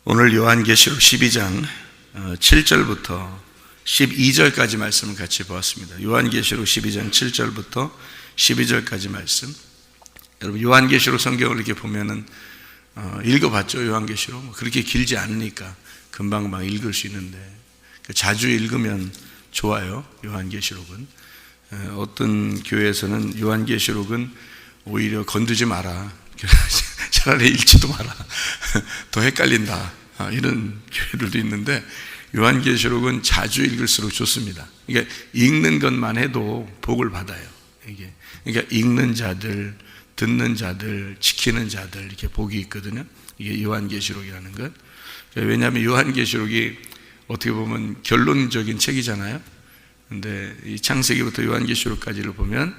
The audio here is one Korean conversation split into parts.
오늘 요한계시록 12장 7절부터 12절까지 말씀을 같이 보았습니다. 요한계시록 12장 7절부터 12절까지 말씀. 여러분 요한계시록 성경을 이렇게 보면은 읽어봤죠. 요한계시록 그렇게 길지 않으니까 금방 읽을 수 있는데 자주 읽으면 좋아요. 요한계시록은 어떤 교회에서는 요한계시록은 오히려 건드지 마라, 차라리 읽지도 마라, 더 헷갈린다, 이런 교회들도 있는데 요한계시록은 자주 읽을수록 좋습니다. 그러니까 읽는 것만 해도 복을 받아요. 이게 그러니까 읽는 자들, 듣는 자들, 지키는 자들 이렇게 복이 있거든요. 이게 요한계시록이라는 것. 왜냐하면 요한계시록이 어떻게 보면 결론적인 책이잖아요. 근데 이 창세기부터 요한계시록까지를 보면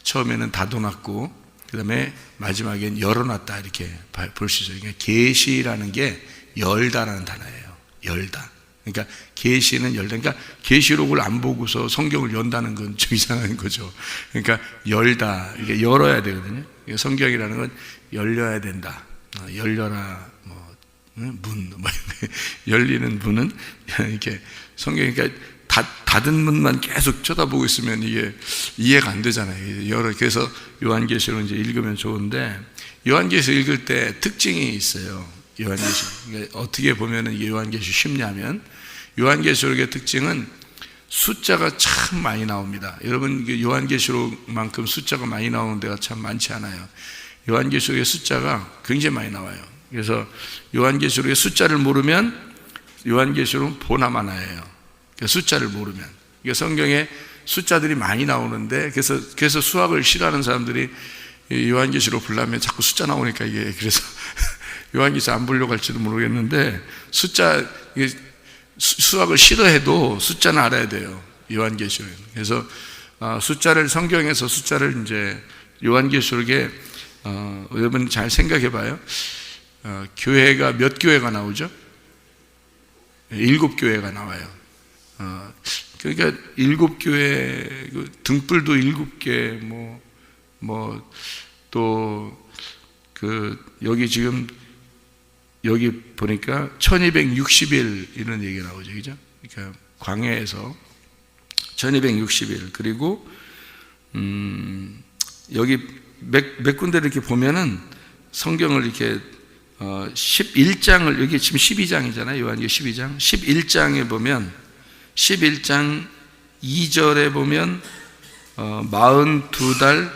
처음에는 닫아놨고 그 다음에 마지막엔 열어놨다 이렇게 볼 수 있어요. 그러니까 계시라는 게 열다라는 단어예요. 열다. 그러니까 계시는 열다. 그러니까 계시록을 안 보고서 성경을 연다는 건 좀 이상한 거죠. 그러니까 열다. 이게 열어야 되거든요. 성경이라는 건 열려야 된다. 열려라 문, 열리는 문은 이렇게 성경이 그러니까 닫은 문만 계속 쳐다보고 있으면 이게 이해가 안 되잖아요. 그래서 요한계시록 이제 읽으면 좋은데 요한계시록 읽을 때 특징이 있어요. 요한계시록. 그러니까 어떻게 보면은 이게 요한계시록 쉽냐면 요한계시록의 특징은 숫자가 참 많이 나옵니다. 여러분 요한계시록만큼 숫자가 많이 나오는 데가 참 많지 않아요. 요한계시록의 숫자가 굉장히 많이 나와요. 그래서 요한계시록의 숫자를 모르면 요한계시록은 보나마나예요. 숫자를 모르면. 성경에 숫자들이 많이 나오는데 그래서 수학을 싫어하는 사람들이 요한계시록 보려면 자꾸 숫자 나오니까 이게 그래서 요한계시록 안 보려고 할지도 모르겠는데 수학을 싫어해도 숫자는 알아야 돼요. 요한계시록. 그래서 성경에서 숫자를 이제 요한계시록에 여러분 잘 생각해 봐요. 교회가 몇 교회가 나오죠? 7교회가 나와요. 그러니까 7교회, 등불도 7개, 여기 지금, 여기 보니까 1260일 이런 얘기가 나오죠. 그죠? 그러니까 광야에서 1260일. 그리고, 여기 몇 군데를 이렇게 보면은 성경을 이렇게 11장을, 여기 지금 12장이잖아요. 요한계시록 12장. 11장에 보면 11장 2절에 보면 42달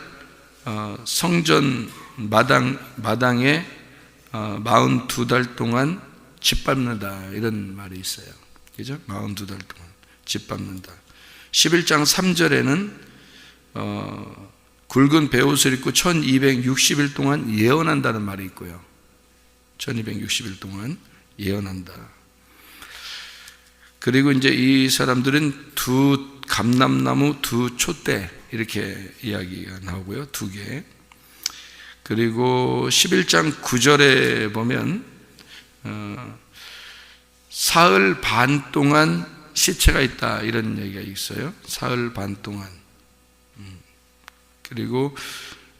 성전 마당에 42달 동안 짓밟는다 이런 말이 있어요. 그죠? 42달 동안 짓밟는다. 11장 3절에는 굵은 베옷을 입고 1260일 동안 예언한다는 말이 있고요. 1260일 동안 예언한다. 그리고 이제 이 사람들은 두 감람나무, 두 촛대 이렇게 이야기가 나오고요. 2개. 그리고 11장 9절에 보면 사흘 반 동안 시체가 있다 이런 얘기가 있어요. 사흘 반 동안. 그리고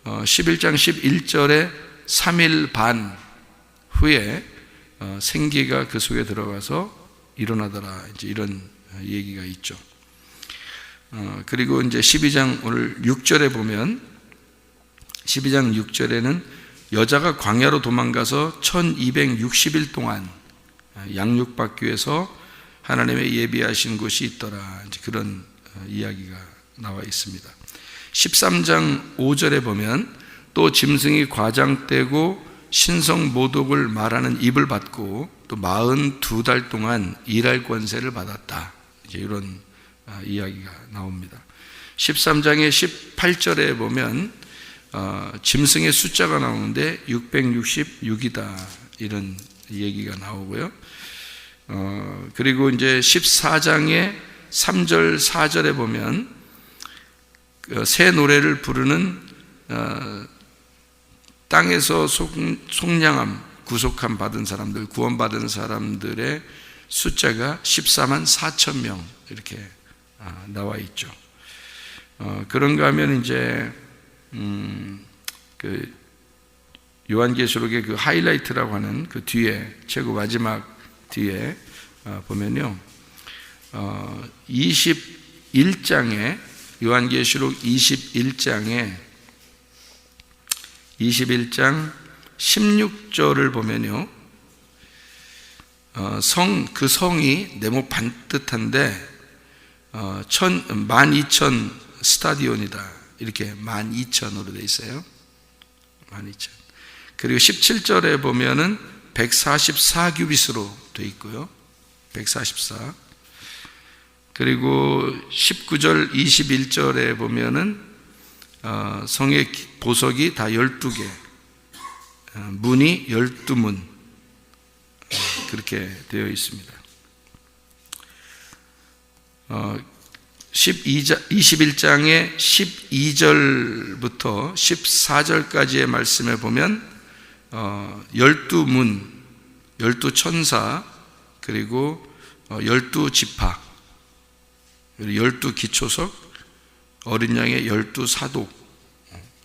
11장 11절에 3일 반 후에 생기가 그 속에 들어가서 일어나더라. 이제 이런 얘기가 있죠. 그리고 이제 12장 오늘 6절에 보면 12장 6절에는 여자가 광야로 도망가서 1260일 동안 양육받기 위해서 하나님의 예비하신 곳이 있더라. 이제 그런 이야기가 나와 있습니다. 13장 5절에 보면 또 짐승이 과장되고 신성 모독을 말하는 입을 받고 또 42달 동안 일할 권세를 받았다. 이제 이런 이야기가 나옵니다. 13장의 18절에 보면 짐승의 숫자가 나오는데 666이다 이런 얘기가 나오고요. 그리고 이제 14장의 3절 4절에 보면 새 노래를 부르는 땅에서 속량함 구속함 받은 사람들, 구원받은 사람들의 숫자가 14만 4천 명 이렇게 나와 있죠. 그런가 하면 이제 요한계시록의 그 하이라이트라고 하는 그 뒤에, 최고 마지막 뒤에 보면요, 21장에, 요한계시록 21장 16절을 보면요, 그 성이 네모 반듯한데 12,000 스타디온이다, 이렇게 12,000으로 되어 있어요. 12,000. 그리고 17절에 보면은 144규빗으로 되어 있고요. 144. 그리고 19절, 21절에 보면은 성의 보석이 다 12개, 문이 12문, 그렇게 되어 있습니다. 21장의 12절부터 14절까지의 말씀에 보면 12문, 12천사, 그리고 12지파, 12기초석, 어린 양의 12사도,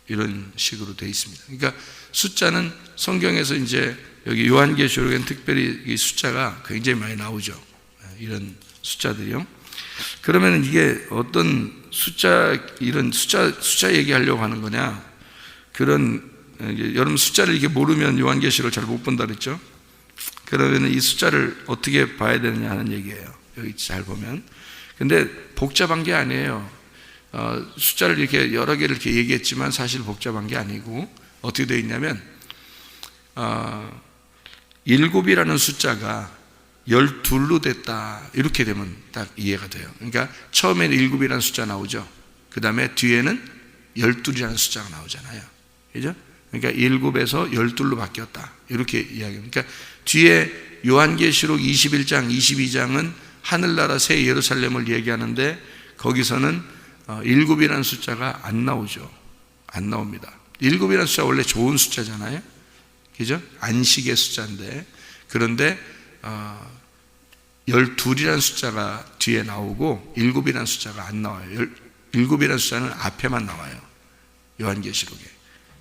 이런 식으로 되어 있습니다. 그러니까 숫자는 성경에서 이제 여기 요한계시록에는 특별히 이 숫자가 굉장히 많이 나오죠. 이런 숫자들이요. 그러면 이게 어떤 이런 숫자 얘기하려고 하는 거냐? 여러분 숫자를 이게 모르면 요한계시록을 잘 못 본다 그랬죠? 그러면 이 숫자를 어떻게 봐야 되느냐 하는 얘기예요. 여기 잘 보면. 근데 복잡한 게 아니에요. 숫자를 이렇게 여러 개를 이렇게 얘기했지만 사실 복잡한 게 아니고, 어떻게 되어 있냐면, 7이라는 숫자가 12로 됐다, 이렇게 되면 딱 이해가 돼요. 그러니까 처음에는 7이라는 숫자 나오죠. 그 다음에 뒤에는 12이라는 숫자가 나오잖아요. 그죠? 그러니까 7에서 12로 바뀌었다, 이렇게 이야기합니다. 그러니까 뒤에 요한계시록 21장, 22장은 하늘나라 새 예루살렘을 얘기하는데, 거기서는 7이라는 숫자가 안 나오죠. 안 나옵니다. 7이라는 숫자 원래 좋은 숫자잖아요. 그죠? 안식의 숫자인데, 그런데 12이라는 숫자가 뒤에 나오고 7이라는 숫자가 안 나와요. 7이라는 숫자는 앞에만 나와요. 요한계시록에.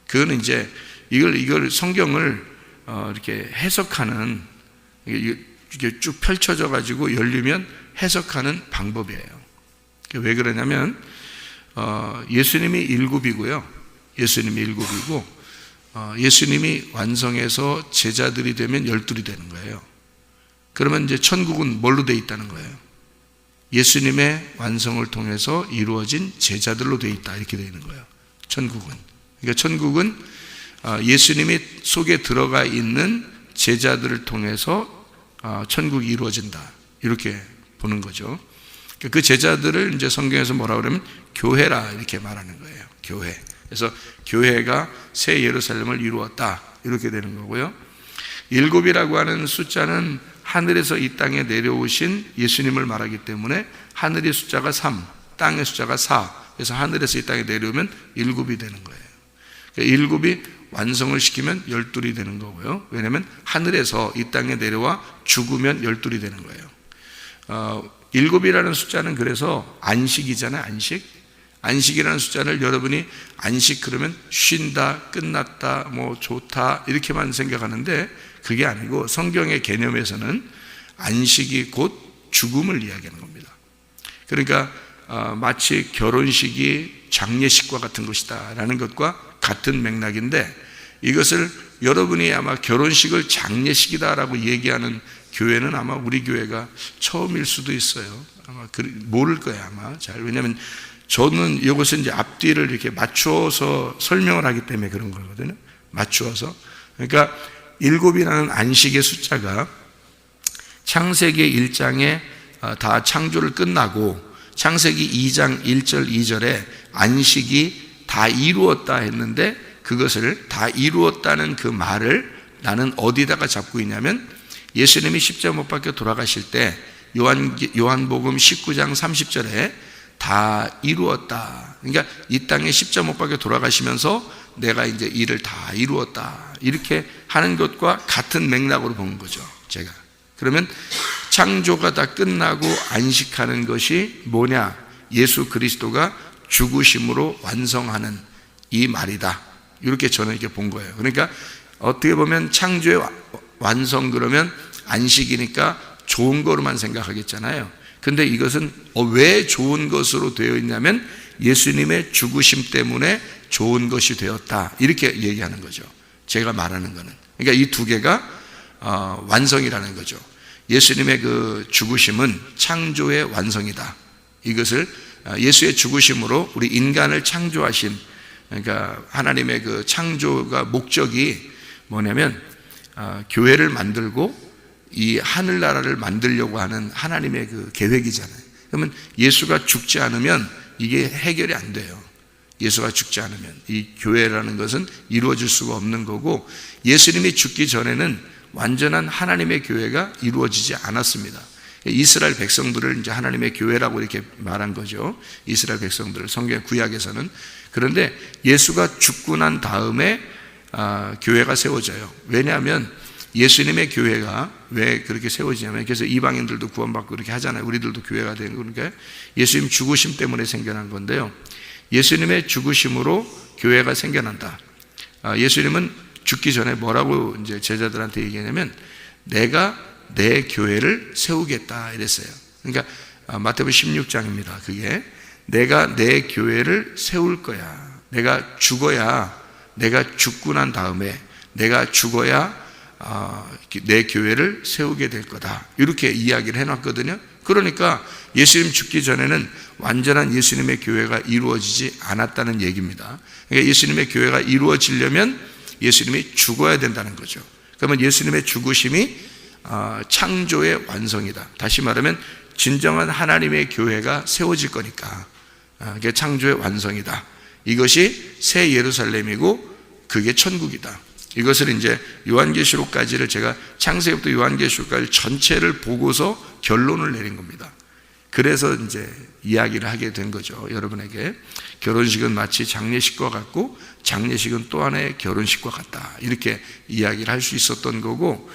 그거는 이제 이걸 성경을 이렇게 해석하는, 이게 쭉 펼쳐져 가지고 열리면 해석하는 방법이에요. 왜 그러냐면 예수님이 7이고요. 예수님이 7이고 예수님이 완성해서 제자들이 되면 12이 되는 거예요. 그러면 이제 천국은 뭘로 되어 있다는 거예요? 예수님의 완성을 통해서 이루어진 제자들로 되어 있다, 이렇게 되어 있는 거예요. 천국은. 그러니까 천국은 예수님이 속에 들어가 있는 제자들을 통해서 천국이 이루어진다, 이렇게 보는 거죠. 그 제자들을 이제 성경에서 뭐라 그러면 교회라, 이렇게 말하는 거예요. 교회. 그래서 교회가 새 예루살렘을 이루었다, 이렇게 되는 거고요. 7이라고 하는 숫자는 하늘에서 이 땅에 내려오신 예수님을 말하기 때문에 하늘의 숫자가 3, 땅의 숫자가 4, 그래서 하늘에서 이 땅에 내려오면 7이 되는 거예요. 그러니까 7이 완성을 시키면 12이 되는 거고요. 왜냐하면 하늘에서 이 땅에 내려와 죽으면 12이 되는 거예요. 7이라는 숫자는 그래서 안식이잖아요. 안식이라는 숫자를 여러분이 안식 그러면 쉰다, 끝났다, 뭐 좋다, 이렇게만 생각하는데 그게 아니고 성경의 개념에서는 안식이 곧 죽음을 이야기하는 겁니다. 그러니까 마치 결혼식이 장례식과 같은 것이다 라는 것과 같은 맥락인데, 이것을 여러분이 아마 결혼식을 장례식이다라고 얘기하는 교회는 아마 우리 교회가 처음일 수도 있어요. 아마 모를 거예요, 아마 잘. 왜냐하면 저는 이것을 이제 앞뒤를 이렇게 맞추어서 설명을 하기 때문에 그런 거거든요. 맞추어서. 그러니까 7이라는 안식의 숫자가 창세기 1장에 다 창조를 끝나고 창세기 2장 1절 2절에 안식이 다 이루었다 했는데, 그것을 다 이루었다는 그 말을 나는 어디다가 잡고 있냐면, 예수님이 십자가 못 박혀 돌아가실 때 요한복음 19장 30절에 다 이루었다. 그러니까 이 땅에 십자가 못 박혀 돌아가시면서 내가 이제 일을 다 이루었다, 이렇게 하는 것과 같은 맥락으로 본 거죠, 제가. 그러면 창조가 다 끝나고 안식하는 것이 뭐냐? 예수 그리스도가 죽으심으로 완성하는 이 말이다, 이렇게 저는 이렇게 본 거예요. 그러니까 어떻게 보면 창조의 완성 그러면 안식이니까 좋은 거로만 생각하겠잖아요. 근데 이것은 왜 좋은 것으로 되어 있냐면 예수님의 죽으심 때문에 좋은 것이 되었다, 이렇게 얘기하는 거죠. 제가 말하는 거는. 그러니까 이 두 개가 완성이라는 거죠. 예수님의 그 죽으심은 창조의 완성이다. 이것을 예수의 죽으심으로 우리 인간을 창조하신, 그러니까 하나님의 그 창조가 목적이 뭐냐면 교회를 만들고 이 하늘나라를 만들려고 하는 하나님의 그 계획이잖아요. 그러면 예수가 죽지 않으면 이게 해결이 안 돼요. 예수가 죽지 않으면 이 교회라는 것은 이루어질 수가 없는 거고, 예수님이 죽기 전에는 완전한 하나님의 교회가 이루어지지 않았습니다. 이스라엘 백성들을 이제 하나님의 교회라고 이렇게 말한 거죠. 이스라엘 백성들을 성경 구약에서는. 그런데 예수가 죽고 난 다음에 교회가 세워져요. 왜냐하면 예수님의 교회가 왜 그렇게 세워지냐면, 그래서 이방인들도 구원받고 그렇게 하잖아요. 우리들도 교회가 되는 거니까 예수님 죽으심 때문에 생겨난 건데요. 예수님의 죽으심으로 교회가 생겨난다. 예수님은 죽기 전에 뭐라고 이제 제자들한테 얘기하냐면, 내가 내 교회를 세우겠다 이랬어요. 그러니까 마태복음 16장입니다. 그게 내가 내 교회를 세울 거야. 내가 죽어야, 내가 죽고 난 다음에 내가 죽어야 내 교회를 세우게 될 거다, 이렇게 이야기를 해놨거든요. 그러니까 예수님 죽기 전에는 완전한 예수님의 교회가 이루어지지 않았다는 얘기입니다. 그러니까 예수님의 교회가 이루어지려면 예수님이 죽어야 된다는 거죠. 그러면 예수님의 죽으심이 창조의 완성이다. 다시 말하면 진정한 하나님의 교회가 세워질 거니까 그게 창조의 완성이다. 이것이 새 예루살렘이고 그게 천국이다. 이것을 이제 요한계시록까지를 제가 창세기부터 요한계시록까지 전체를 보고서 결론을 내린 겁니다. 그래서 이제 이야기를 하게 된 거죠. 여러분에게 결혼식은 마치 장례식과 같고 장례식은 또 하나의 결혼식과 같다, 이렇게 이야기를 할 수 있었던 거고,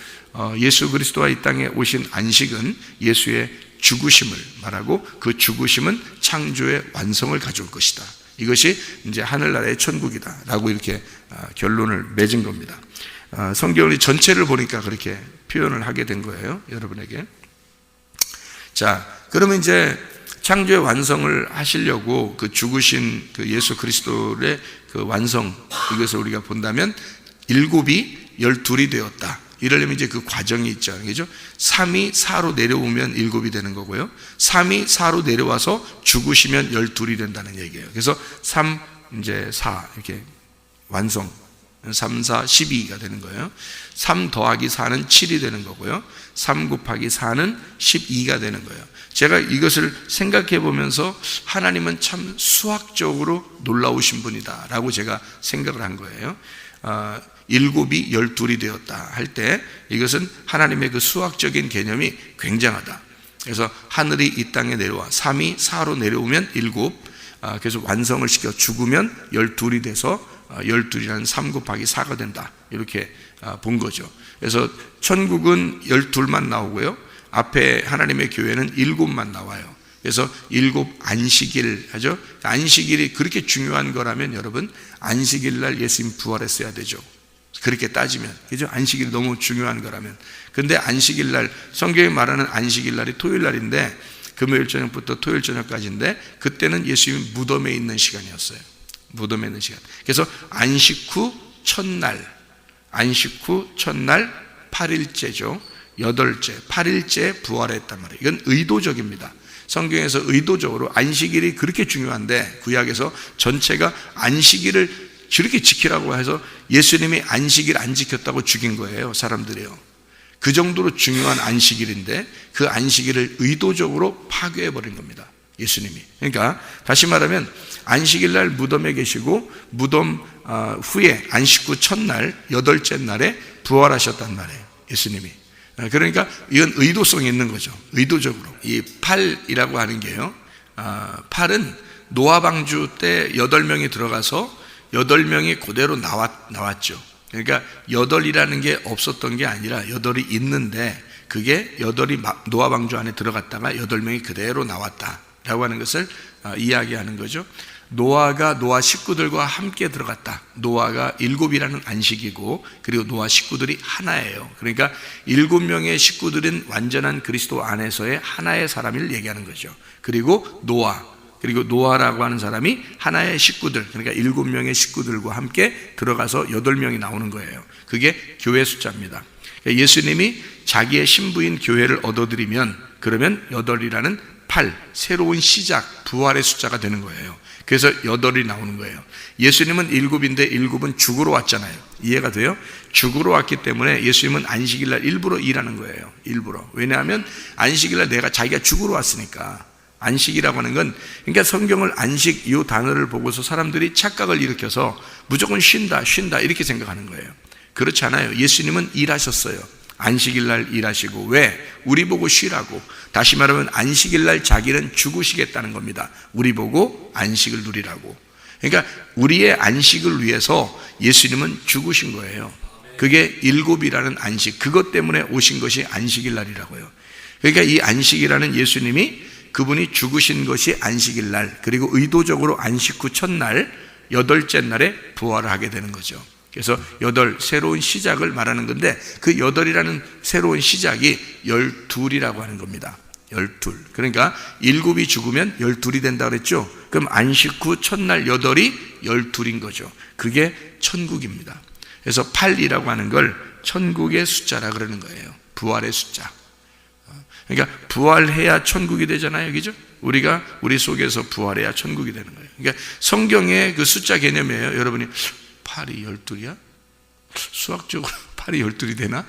예수 그리스도가 이 땅에 오신 안식은 예수의 죽으심을 말하고, 그 죽으심은 창조의 완성을 가져올 것이다. 이것이 이제 하늘나라의 천국이다 라고 이렇게 결론을 맺은 겁니다. 성경의 전체를 보니까 그렇게 표현을 하게 된 거예요, 여러분에게. 자, 그러면 이제 창조의 완성을 하시려고 그 죽으신 그 예수 그리스도의 그 완성, 이것을 우리가 본다면 7이 12이 되었다. 이러려면 이제 그 과정이 있죠. 그죠? 3이 4로 내려오면 7이 되는 거고요. 3이 4로 내려와서 죽으시면 12이 된다는 얘기예요. 그래서 3, 이제 4, 이렇게 완성. 3, 4, 12가 되는 거예요. 3 더하기 4는 7이 되는 거고요. 3 곱하기 4는 12가 되는 거예요. 제가 이것을 생각해 보면서 하나님은 참 수학적으로 놀라우신 분이다 라고 제가 생각을 한 거예요. 7이 12이 되었다 할 때 이것은 하나님의 그 수학적인 개념이 굉장하다. 그래서 하늘이 이 땅에 내려와 3이 4로 내려오면 7, 그래서 완성을 시켜 죽으면 12이 돼서 12이라는 3 곱하기 4가 된다, 이렇게 본 거죠. 그래서 천국은 12만 나오고요, 앞에 하나님의 교회는 7만 나와요. 그래서 7 안식일 하죠. 안식일이 그렇게 중요한 거라면 여러분, 안식일 날 예수님 부활했어야 되죠. 그렇게 따지면, 그죠? 안식일이 너무 중요한 거라면. 근데 안식일 날, 성경이 말하는 안식일 날이 토요일 날인데, 금요일 저녁부터 토요일 저녁까지인데, 그때는 예수님이 무덤에 있는 시간이었어요. 무덤에 있는 시간. 그래서 안식 후 첫날 8일째죠. 8일째 부활했단 말이에요. 이건 의도적입니다. 성경에서 의도적으로 안식일이 그렇게 중요한데, 구약에서 전체가 안식일을 저렇게 지키라고 해서 예수님이 안식일 안 지켰다고 죽인 거예요, 사람들이요. 그 정도로 중요한 안식일인데 그 안식일을 의도적으로 파괴해버린 겁니다, 예수님이. 그러니까 다시 말하면 안식일 날 무덤에 계시고 무덤 후에 안식 후 첫날 8째 날에 부활하셨단 말이에요, 예수님이. 그러니까 이건 의도성이 있는 거죠. 의도적으로. 이 팔이라고 하는 게요, 팔은 노아 방주 때 8명이 들어가서 8명이 그대로 나왔죠. 그러니까 8이라는 게 없었던 게 아니라 8이 있는데, 그게 8이 노아 방주 안에 들어갔다가 8명이 그대로 나왔다라고 하는 것을 이야기하는 거죠. 노아가 노아 식구들과 함께 들어갔다. 노아가 7이라는 안식이고, 그리고 노아 식구들이 하나예요. 그러니까 7명의 식구들은 완전한 그리스도 안에서의 하나의 사람을 얘기하는 거죠. 그리고 노아라고 하는 사람이 하나의 식구들, 그러니까 7명의 식구들과 함께 들어가서 8명이 나오는 거예요. 그게 교회 숫자입니다. 그러니까 예수님이 자기의 신부인 교회를 얻어들이면, 그러면 8이라는 8, 새로운 시작, 부활의 숫자가 되는 거예요. 그래서 8이 나오는 거예요. 예수님은 7인데 7은 죽으러 왔잖아요. 이해가 돼요? 죽으러 왔기 때문에 예수님은 안식일날 일부러 일하는 거예요. 일부러. 왜냐하면 안식일날 자기가 죽으러 왔으니까. 안식이라고 하는 건, 그러니까 성경을 안식 이 단어를 보고서 사람들이 착각을 일으켜서 무조건 쉰다 이렇게 생각하는 거예요. 그렇지 않아요. 예수님은 일하셨어요. 안식일날 일하시고. 왜? 우리 보고 쉬라고. 다시 말하면 안식일날 자기는 죽으시겠다는 겁니다. 우리 보고 안식을 누리라고. 그러니까 우리의 안식을 위해서 예수님은 죽으신 거예요. 그게 7이라는 안식, 그것 때문에 오신 것이 안식일날이라고요. 그러니까 이 안식이라는 예수님이, 그분이 죽으신 것이 안식일날, 그리고 의도적으로 안식 후 첫날 8째 날에 부활을 하게 되는 거죠. 그래서 8, 새로운 시작을 말하는 건데, 그 8이라는 새로운 시작이 12이라고 하는 겁니다. 12. 그러니까 7이 죽으면 12이 된다 그랬죠. 그럼 안식 후 첫날 8이 12인 거죠. 그게 천국입니다. 그래서 8이라고 하는 걸 천국의 숫자라 그러는 거예요. 부활의 숫자. 그러니까 부활해야 천국이 되잖아요. 그죠? 우리가 우리 속에서 부활해야 천국이 되는 거예요. 그러니까 성경의 그 숫자 개념이에요. 여러분이 8이 12이야? 수학적으로 8이 12이 되나?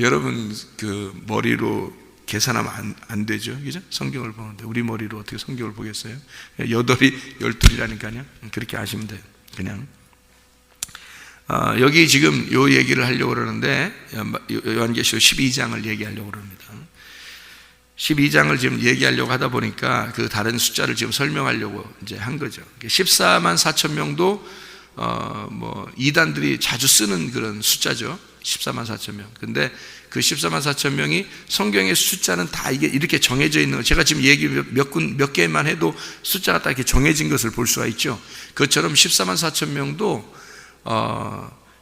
여러분 그 머리로 계산하면 안 되죠. 그죠? 성경을 보는데 우리 머리로 어떻게 성경을 보겠어요? 8이 12이라니까요. 그렇게 아시면 돼요. 그냥. 여기 지금 요 얘기를 하려고 그러는데, 요한계시록 12장을 얘기하려고 그럽니다. 12장을 지금 얘기하려고 하다 보니까 그 다른 숫자를 지금 설명하려고 이제 한 거죠. 14만 4천 명도 이단들이 자주 쓰는 그런 숫자죠. 14만 4천 명. 근데 그 14만 4천 명이 성경의 숫자는 다 이게 이렇게 정해져 있는 거. 제가 지금 얘기 몇 개만 해도 숫자가 딱 이렇게 정해진 것을 볼 수가 있죠. 그것처럼 14만 4천 명도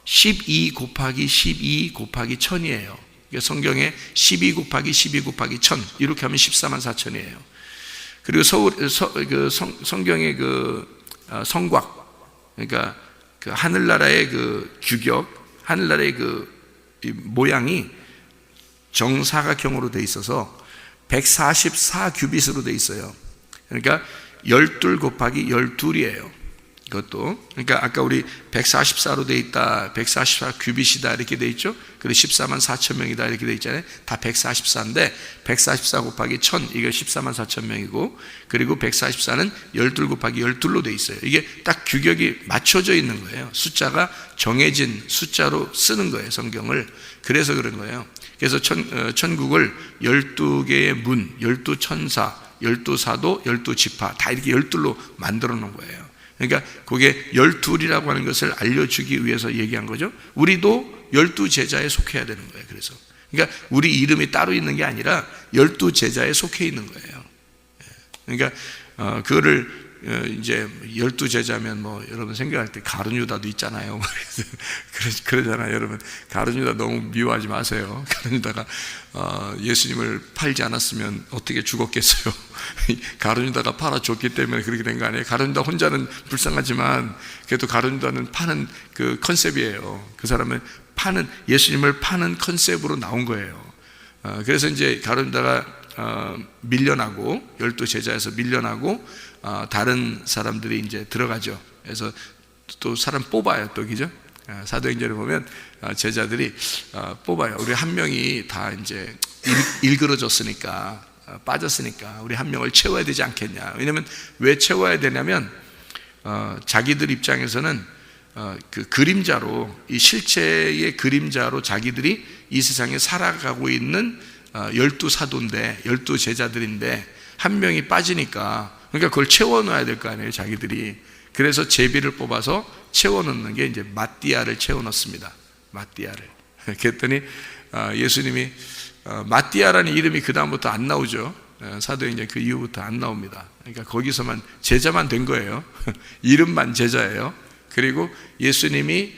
12 곱하기 12 곱하기 1000이에요. 성경에 12 곱하기 12 곱하기 1000 이렇게 하면 14만 4천이에요. 그리고 성경의 성곽, 그러니까 그 하늘나라의 그 규격, 하늘나라의 그 모양이 정사각형으로 돼 있어서 144 규빗으로 돼 있어요. 그러니까 12 곱하기 12이에요. 이것도. 그러니까 아까 우리 144로 돼 있다, 144 규빗이다 이렇게 돼 있죠. 그리고 14만 4천 명이다 이렇게 돼 있잖아요. 다 144인데 144 곱하기 1000 이게 14만 4천 명이고, 그리고 144는 12 곱하기 12로 돼 있어요. 이게 딱 규격이 맞춰져 있는 거예요. 숫자가 정해진 숫자로 쓰는 거예요, 성경을. 그래서 그런 거예요. 그래서 천국을 12개의 문, 12천사, 12사도, 12지파 다 이렇게 12로 만들어 놓은 거예요. 그러니까 그게 12이라고 하는 것을 알려주기 위해서 얘기한 거죠. 우리도 12제자에 속해야 되는 거예요. 그래서 그러니까 우리 이름이 따로 있는 게 아니라 12제자에 속해 있는 거예요. 그러니까 그거를 이제 12제자면 여러분 생각할 때 가룟유다도 있잖아요. 그러잖아요. 여러분 가룟유다 너무 미워하지 마세요. 가룟유다가 예수님을 팔지 않았으면 어떻게 죽었겠어요. 가룟유다가 팔아줬기 때문에 그렇게 된 거 아니에요. 가룟유다 혼자는 불쌍하지만 그래도 가룟유다는 파는 그 컨셉이에요. 그 사람은 예수님을 파는 컨셉으로 나온 거예요. 그래서 이제 가룟유다가 밀려나고 12제자에서 밀려나고 다른 사람들이 이제 들어가죠. 그래서 또 사람 뽑아요, 또 그죠? 사도행전에 보면 제자들이 뽑아요. 우리 한 명이 다 이제 일그러졌으니까, 빠졌으니까 우리 한 명을 채워야 되지 않겠냐. 왜냐면 왜 채워야 되냐면 자기들 입장에서는 그 그림자로, 이 실체의 그림자로 자기들이 이 세상에 살아가고 있는 12사도인데 12제자들인데 한 명이 빠지니까, 그러니까 그걸 채워넣어야 될 거 아니에요, 자기들이. 그래서 제비를 뽑아서 채워넣는 게 이제 마띠아를 채워넣습니다. 마띠아를. 그랬더니 예수님이 마띠아라는 이름이 그 다음부터 안 나오죠. 사도행전 그 이후부터 안 나옵니다. 그러니까 거기서만 제자만 된 거예요. 이름만 제자예요. 그리고 예수님이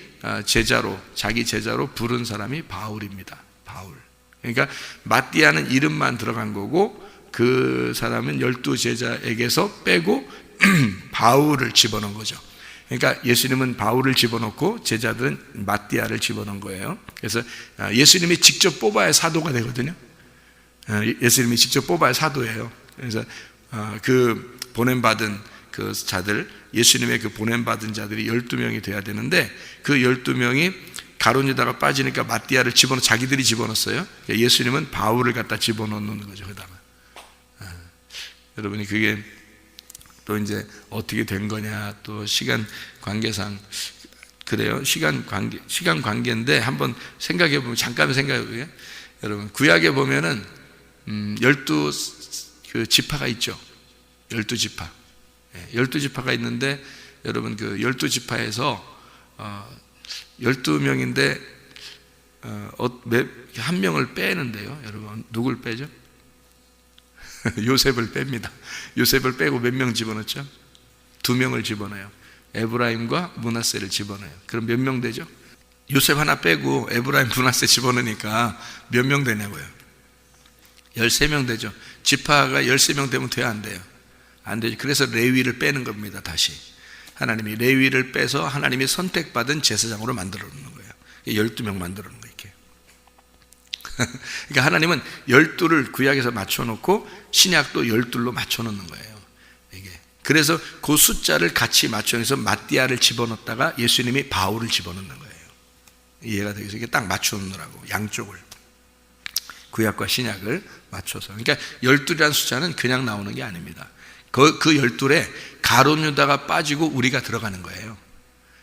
제자로, 자기 제자로 부른 사람이 바울입니다. 바울. 그러니까 마띠아는 이름만 들어간 거고, 그 사람은 12제자에게서 빼고 바울을 집어넣은 거죠. 그러니까 예수님은 바울을 집어넣고 제자들은 마띠아를 집어넣은 거예요. 그래서 예수님이 직접 뽑아야 사도가 되거든요. 예수님이 직접 뽑아야 사도예요. 그래서 그 보냄받은 그 자들, 예수님의 그 보냄받은 자들이 12명이 돼야 되는데, 그 12명이 가룟 유다가 빠지니까 마띠아를 자기들이 집어넣었어요. 예수님은 바울을 갖다 집어넣는 거죠. 그다음에 여러분이 그게 또 이제 어떻게 된 거냐, 또 시간 관계상 그래요. 시간 관계인데 한번 생각해 보면, 잠깐 생각해 보세요. 여러분, 구약에 보면은 12 그 지파가 있죠. 12지파. 12지파가 있는데, 여러분 그 12지파에서 12명인데 한 명을 빼는데요. 여러분, 누굴 빼죠? 요셉을 뺍니다. 요셉을 빼고 몇 명 집어넣죠? 2명을 집어넣어요. 에브라임과 므낫세를 집어넣어요. 그럼 몇 명 되죠? 요셉 하나 빼고 에브라임, 므낫세 집어넣으니까 몇 명 되냐고요? 13명 되죠. 지파가 13명 되면 돼요, 안 돼요? 안 되죠. 그래서 레위를 빼는 겁니다. 다시 하나님이 레위를 빼서 하나님이 선택받은 제사장으로 만들어 놓는 거예요. 12명 만들어 놓는 거예요. 이렇게. 그러니까 하나님은 12를 구약에서 맞춰놓고 신약도 12로 맞춰놓는 거예요. 이게. 그래서 그 숫자를 같이 맞춰서 마띠아를 집어넣다가 예수님이 바울을 집어넣는 거예요. 이해가 되겠어요? 이게 딱 맞춰놓느라고, 양쪽을, 구약과 신약을 맞춰서. 그러니까 12라는 숫자는 그냥 나오는 게 아닙니다. 그 12에 가룟 유다가 빠지고 우리가 들어가는 거예요.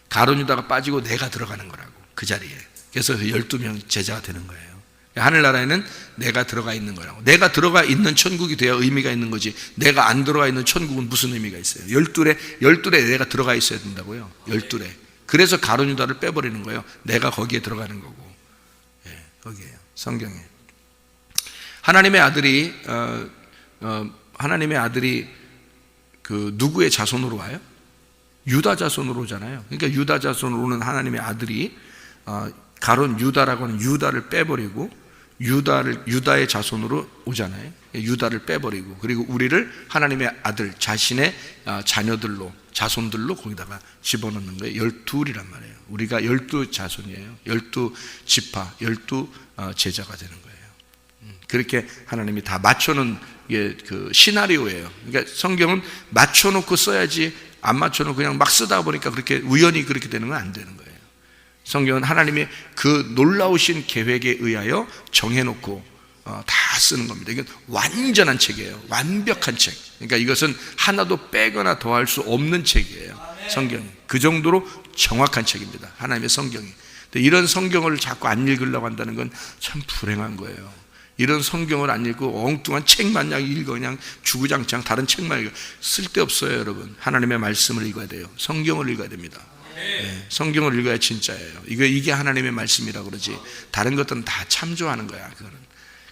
가룟 유다가 빠지고 내가 들어가는 거라고, 그 자리에. 그래서 12명 제자가 되는 거예요. 하늘나라에는 내가 들어가 있는 거라고. 내가 들어가 있는 천국이 돼야 의미가 있는 거지, 내가 안 들어가 있는 천국은 무슨 의미가 있어요? 12에 내가 들어가 있어야 된다고요. 12에. 그래서 가룟 유다를 빼버리는 거예요. 내가 거기에 들어가는 거고. 예, 거기에요. 성경에. 하나님의 아들이 그 누구의 자손으로 와요? 유다 자손으로 오잖아요. 그러니까 유다 자손으로 오는 하나님의 아들이 가룟 유다라고 하는 유다를 빼버리고 유다의 자손으로 오잖아요. 유다를 빼버리고, 그리고 우리를 하나님의 아들, 자신의 자녀들로, 자손들로 거기다가 집어넣는 거예요. 12이란 말이에요. 우리가 12자손이에요. 12지파, 12제자가 되는 거예요. 그렇게 하나님이 다 맞춰놓은 게 그 시나리오예요. 그러니까 성경은 맞춰놓고 써야지, 안 맞춰놓고 그냥 막 쓰다 보니까 그렇게 우연히 그렇게 되는 건 안 되는 거예요. 성경은 하나님의 그 놀라우신 계획에 의하여 정해놓고 다 쓰는 겁니다. 이건 완전한 책이에요. 완벽한 책. 그러니까 이것은 하나도 빼거나 더할 수 없는 책이에요. 성경이 그 정도로 정확한 책입니다. 하나님의 성경이. 근데 이런 성경을 자꾸 안 읽으려고 한다는 건 참 불행한 거예요. 이런 성경을 안 읽고 엉뚱한 책만 읽어, 그냥 주구장창 다른 책만 읽어. 쓸데없어요. 여러분, 하나님의 말씀을 읽어야 돼요. 성경을 읽어야 됩니다. 네, 성경을 읽어야 진짜예요. 이게 하나님의 말씀이라고 그러지, 다른 것들은 다 참조하는 거야, 그거는.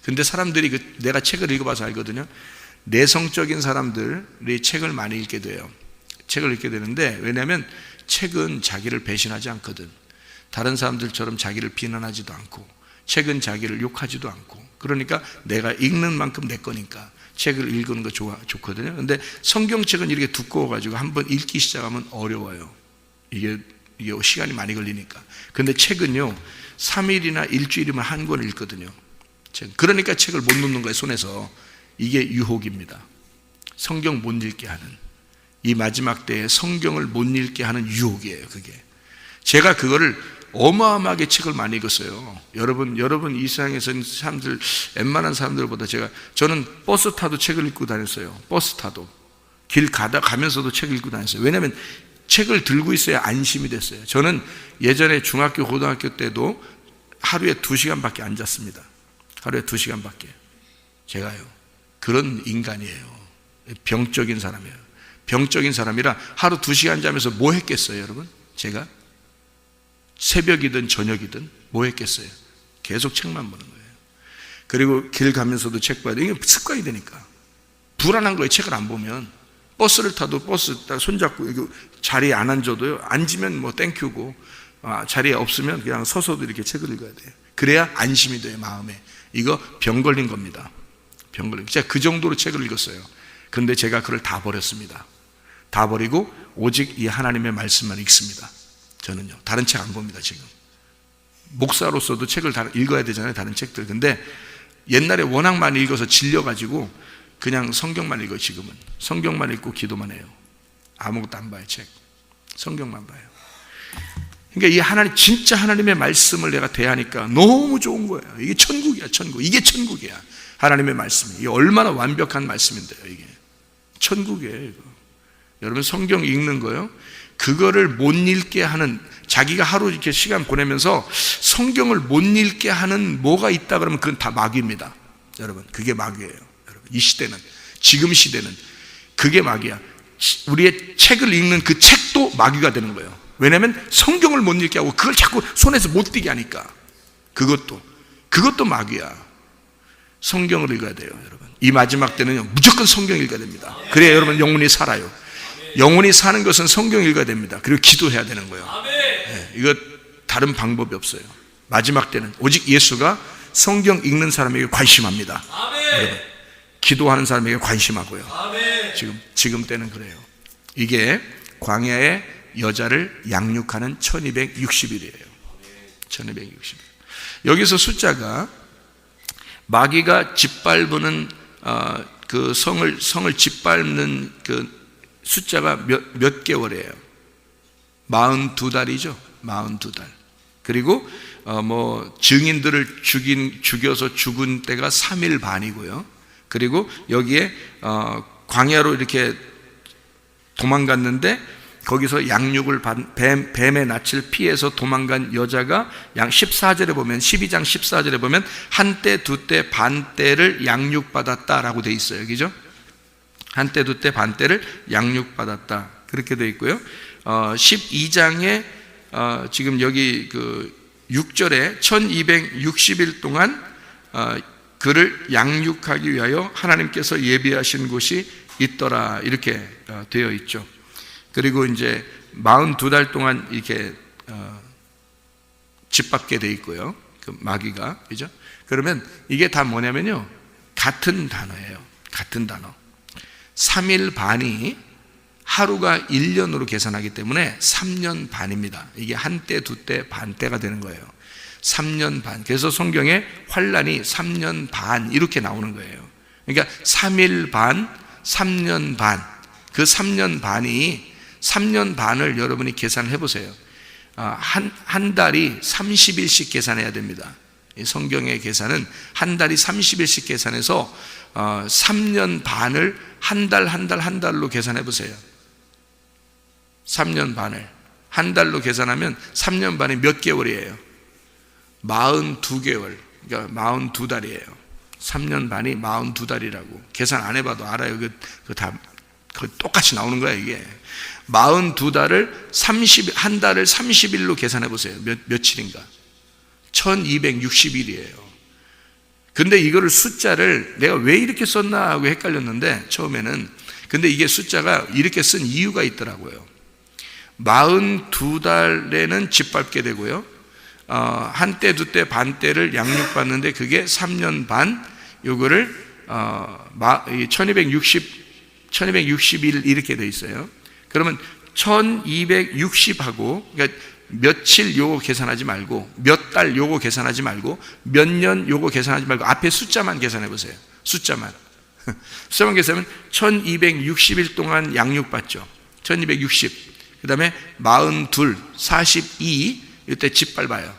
근데 사람들이 내가 책을 읽어봐서 알거든요. 내성적인 사람들이 책을 많이 읽게 돼요. 책을 읽게 되는데, 왜냐하면 책은 자기를 배신하지 않거든. 다른 사람들처럼 자기를 비난하지도 않고, 책은 자기를 욕하지도 않고. 그러니까 내가 읽는 만큼 내 거니까 책을 읽는 거 좋거든요. 근데 성경책은 이렇게 두꺼워가지고 한번 읽기 시작하면 어려워요. 이게 시간이 많이 걸리니까. 근데 책은요, 3일이나 일주일이면 한 권을 읽거든요. 그러니까 책을 못 놓는 거예요, 손에서. 이게 유혹입니다. 성경 못 읽게 하는, 이 마지막 때에 성경을 못 읽게 하는 유혹이에요, 그게. 제가 그거를 어마어마하게 책을 많이 읽었어요. 여러분 이 세상에서 사람들, 웬만한 사람들보다 저는 버스 타도 책을 읽고 다녔어요. 버스 타도. 길 가면서도 책을 읽고 다녔어요. 왜냐하면 책을 들고 있어야 안심이 됐어요. 저는 예전에 중학교, 고등학교 때도 하루에 2시간밖에 안 잤습니다. 하루에 2시간밖에. 제가요. 그런 인간이에요. 병적인 사람이에요. 병적인 사람이라 하루 2시간 자면서 뭐 했겠어요, 여러분? 제가? 새벽이든 저녁이든 뭐 했겠어요? 계속 책만 보는 거예요. 그리고 길 가면서도 책 봐야 돼요. 이게 습관이 되니까. 불안한 거예요. 책을 안 보면. 버스를 타도 버스 손잡고 자리에 안 앉아도요, 앉으면 뭐 땡큐고, 자리에 없으면 그냥 서서도 이렇게 책을 읽어야 돼요. 그래야 안심이 돼요, 마음에. 이거 병 걸린 겁니다. 병 걸린. 제가 그 정도로 책을 읽었어요. 그런데 제가 그걸 다 버렸습니다. 다 버리고 오직 이 하나님의 말씀만 읽습니다. 저는요, 다른 책 안 봅니다. 지금 목사로서도 책을 다 읽어야 되잖아요, 다른 책들. 근데 옛날에 워낙 많이 읽어서 질려가지고 그냥 성경만 읽어요. 지금은 성경만 읽고 기도만 해요. 아무것도 안 봐요. 책, 성경만 봐요. 그러니까 이 하나님, 진짜 하나님의 말씀을 내가 대하니까 너무 좋은 거예요. 이게 천국이야, 천국. 이게 천국이야. 하나님의 말씀이. 이게 얼마나 완벽한 말씀인데요. 이게 천국이에요, 이거. 여러분, 성경 읽는 거요, 그거를 못 읽게 하는, 자기가 하루 이렇게 시간 보내면서 성경을 못 읽게 하는 뭐가 있다 그러면 그건 다 마귀입니다. 여러분, 그게 마귀예요. 여러분, 이 시대는, 지금 시대는 그게 마귀야. 우리의 책을 읽는 그 책도 마귀가 되는 거예요. 왜냐하면 성경을 못 읽게 하고 그걸 자꾸 손에서 못 띄게 하니까. 그것도 마귀야. 성경을 읽어야 돼요, 여러분. 이 마지막 때는요, 무조건 성경 읽어야 됩니다. 그래야 여러분 영혼이 살아요. 영혼이 사는 것은 성경 읽어야 됩니다. 그리고 기도해야 되는 거예요. 네, 이거 다른 방법이 없어요. 마지막 때는 오직 예수가 성경 읽는 사람에게 관심합니다. 여러분, 기도하는 사람에게 관심하고요. 지금 때는 그래요. 이게 광야의 여자를 양육하는 1260일이에요. 1260일. 여기서 숫자가 마귀가 짓밟는 그 성을 짓밟는 그 숫자가 몇 개월이에요? 42달이죠. 42달. 그리고 뭐 증인들을 죽여서 죽은 때가 3일 반이고요. 그리고 여기에 광야로 이렇게 도망갔는데 거기서 양육을 받은 뱀의 낯을 피해서 도망간 여자가 14절에 보면, 12장 14절에 보면 한때 두때 반때를 양육받았다라고 돼 있어요. 그죠? 한때 두때 반때를 양육받았다, 그렇게 돼 있고요. 12장에 지금 여기 그 6절에 1260일 동안 그를 양육하기 위하여 하나님께서 예비하신 곳이 있더라, 이렇게 되어 있죠. 그리고 이제 42달 동안 이렇게 짓밟게 돼 있고요, 그 마귀가. 그죠? 그러면 이게 다 뭐냐면요, 같은 단어예요. 같은 단어. 3일 반이 하루가 1년으로 계산하기 때문에 3년 반입니다. 이게 한때, 두때, 반때가 되는 거예요. 3년 반. 그래서 성경에 환란이 3년 반 이렇게 나오는 거예요. 그러니까 3일 반, 3년 반. 그 3년 반이, 3년 반을 여러분이 계산을 해보세요. 한 달이 30일씩 계산해야 됩니다. 이 성경의 계산은 한 달이 30일씩 계산해서 3년 반을 한 달로 계산해 보세요. 3년 반을 한 달로 계산하면 3년 반이 몇 개월이에요? 42개월. 그러니까 42달이에요. 3년 반이 42달이라고. 계산 안 해봐도 알아요. 그 똑같이 나오는 거야, 이게. 42달을 한 달을 30일로 계산해 보세요. 며칠인가? 1260일이에요. 근데 이거를 숫자를 내가 왜 이렇게 썼나 하고 헷갈렸는데, 처음에는. 근데 이게 숫자가 이렇게 쓴 이유가 있더라고요. 42달에는 짓밟게 되고요, 한때 두때 반때를 양육받는데 그게 3년 반, 요거를 1260일 이렇게 돼 있어요. 그러면 1260하고, 그러니까 며칠 요거 계산하지 말고, 몇 달 요거 계산하지 말고, 몇 년 요거 계산하지 말고, 앞에 숫자만 계산해 보세요. 숫자만 계산하면 1260일 동안 양육받죠. 1260. 그 다음에 42, 42, 이때 짓밟아요.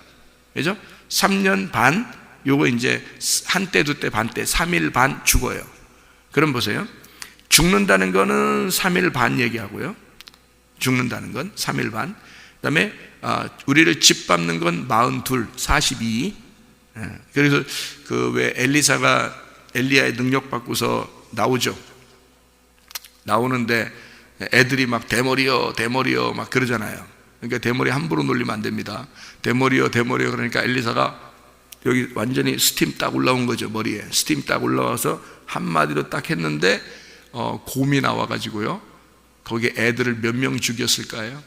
그죠? 3년 반, 요거 이제 한때, 두때, 반때, 3일 반 죽어요. 그럼 보세요. 죽는다는 거는 3일 반 얘기하고요. 죽는다는 건 3일 반. 그 다음에 우리를 짓밟는 건 42, 42. 그래서 그 왜 엘리사가 엘리야의 능력 받고서 나오죠. 나오는데 애들이 막 대머리요 막 그러잖아요. 그러니까 대머리 함부로 놀리면 안 됩니다. 대머리요 그러니까 엘리사가 여기 완전히 스팀 딱 올라온 거죠. 머리에 스팀 딱 올라와서 한마디로 딱 했는데 곰이 나와가지고요, 거기에 애들을 몇 명 죽였을까요?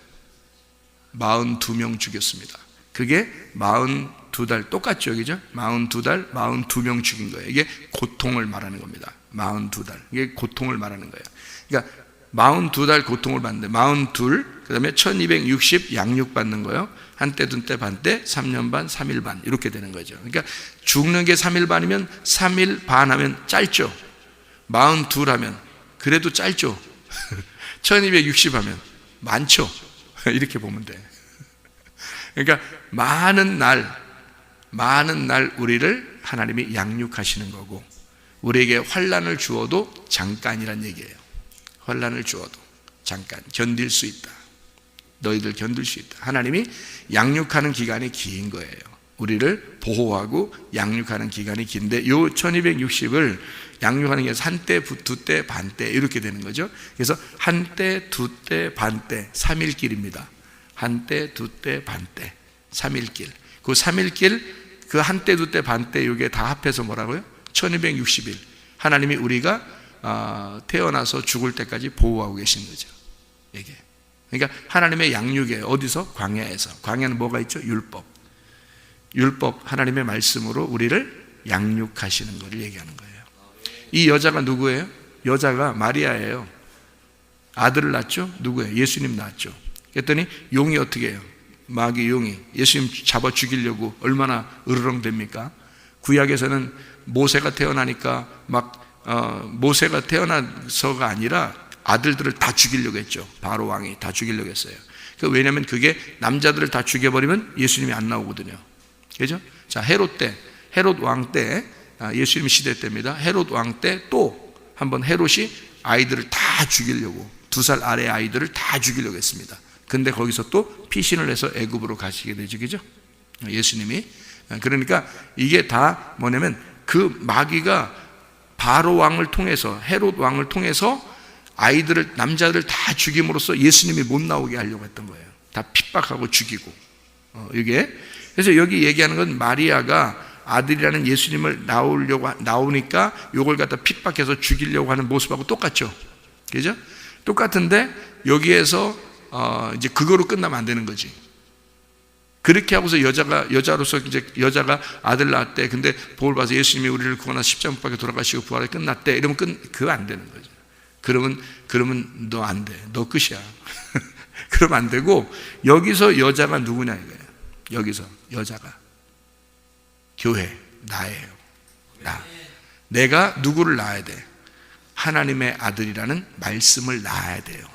42명 죽였습니다. 그게 42달, 똑같죠, 그죠? 42달, 42명 죽인 거예요. 이게 고통을 말하는 겁니다. 42달. 이게 고통을 말하는 거예요. 그러니까 42달 고통을 받는데, 42, 그 다음에 1260 양육 받는 거예요. 한때, 둔때, 반때, 3년 반, 3일 반, 이렇게 되는 거죠. 그러니까 죽는 게 3일 반이면 3일 반 하면 짧죠. 42 하면 그래도 짧죠. 1260 하면 많죠. 이렇게 보면 돼. 그러니까 많은 날 우리를 하나님이 양육하시는 거고, 우리에게 환난을 주어도 잠깐이란 얘기예요. 환난을 주어도 잠깐 견딜 수 있다. 너희들 견딜 수 있다. 하나님이 양육하는 기간이 긴 거예요. 우리를 보호하고 양육하는 기간이 긴데, 요 1260을 양육하는 게 한때, 두때, 반때 이렇게 되는 거죠. 그래서 한때, 두때, 반때, 3일길입니다. 한때, 두때, 반때, 3일길. 그 3일길, 그 한때, 두때, 반때, 이게 다 합해서 뭐라고요? 1260일. 하나님이 우리가 태어나서 죽을 때까지 보호하고 계신 거죠. 이게. 그러니까 하나님의 양육이에요. 어디서? 광야에서. 광야는 뭐가 있죠? 율법, 하나님의 말씀으로 우리를 양육하시는 것을 얘기하는 거예요. 이 여자가 누구예요? 여자가 마리아예요. 아들을 낳았죠? 누구예요? 예수님 낳았죠. 그랬더니 용이 어떻게 해요? 마귀 용이 예수님 잡아 죽이려고 얼마나 으르렁댑니까? 구약에서는 모세가 태어나니까 모세가 태어나서가 아니라 아들들을 다 죽이려고 했죠. 바로 왕이 다 죽이려고 했어요. 왜냐하면 그게 남자들을 다 죽여버리면 예수님이 안 나오거든요. 그죠? 자, 헤롯 왕 때, 예수님 시대 때입니다. 헤롯 왕 때 또 한번 헤롯이 아이들을 다 죽이려고, 2살 아래 아이들을 다 죽이려고 했습니다. 근데 거기서 또 피신을 해서 애굽으로 가시게 되죠. 그죠? 예수님이. 그러니까 이게 다 뭐냐면, 그 마귀가 바로 왕을 통해서, 헤롯 왕을 통해서 남자들을 다 죽임으로써 예수님이 못 나오게 하려고 했던 거예요. 다 핍박하고 죽이고. 이게. 그래서 여기 얘기하는 건 마리아가 아들이라는 예수님을 나오니까 요걸 갖다 핍박해서 죽이려고 하는 모습하고 똑같죠. 그죠? 똑같은데 여기에서 이제 그거로 끝나면 안 되는 거지. 그렇게 하고서 여자로서 이제 여자가 아들 낳았대. 근데 복을 봐서 예수님이 우리를 구원하사 십자가 못 박혀 돌아가시고 부활에 끝났대. 이러면 그거 안 되는 거죠. 그러면 너 안 돼. 너 끝이야. 그러면 안 되고, 여기서 여자가 누구냐 이거예요. 여기서 여자가 교회, 나예요. 내가 누구를 낳아야 돼? 하나님의 아들이라는 말씀을 낳아야 돼요.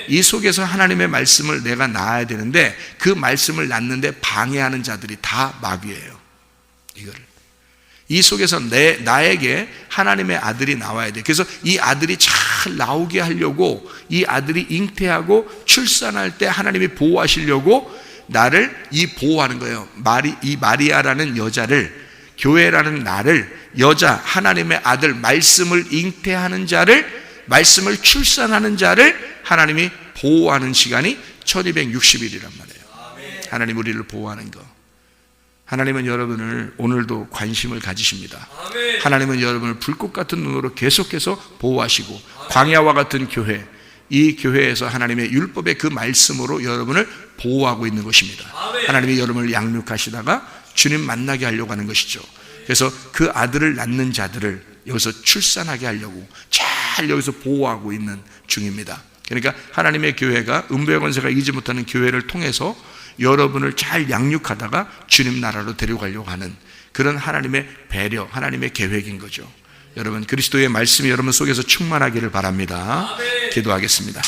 이 속에서 하나님의 말씀을 내가 낳아야 되는데, 그 말씀을 낳는데 방해하는 자들이 다 마귀예요. 이거를. 이 속에서 나에게 하나님의 아들이 나와야 돼. 그래서 이 아들이 잘 나오게 하려고, 이 아들이 잉태하고 출산할 때 하나님이 보호하시려고 나를 보호하는 거예요. 이 마리아라는 여자를, 교회라는 나를, 여자, 하나님의 아들, 말씀을 잉태하는 자를, 말씀을 출산하는 자를 하나님이 보호하는 시간이 1260일이란 말이에요. 하나님 우리를 보호하는 거. 하나님은 여러분을 오늘도 관심을 가지십니다. 하나님은 여러분을 불꽃 같은 눈으로 계속해서 보호하시고, 광야와 같은 교회, 이 교회에서 하나님의 율법의 그 말씀으로 여러분을 보호하고 있는 것입니다. 하나님이 여러분을 양육하시다가 주님 만나게 하려고 하는 것이죠. 그래서 그 아들을 낳는 자들을 여기서 출산하게 하려고 잘 여기서 보호하고 있는 중입니다. 그러니까 하나님의 교회가, 음부의 권세가 이기지 못하는 교회를 통해서 여러분을 잘 양육하다가 주님 나라로 데려가려고 하는 그런 하나님의 배려, 하나님의 계획인 거죠. 여러분, 그리스도의 말씀이 여러분 속에서 충만하기를 바랍니다. 기도하겠습니다.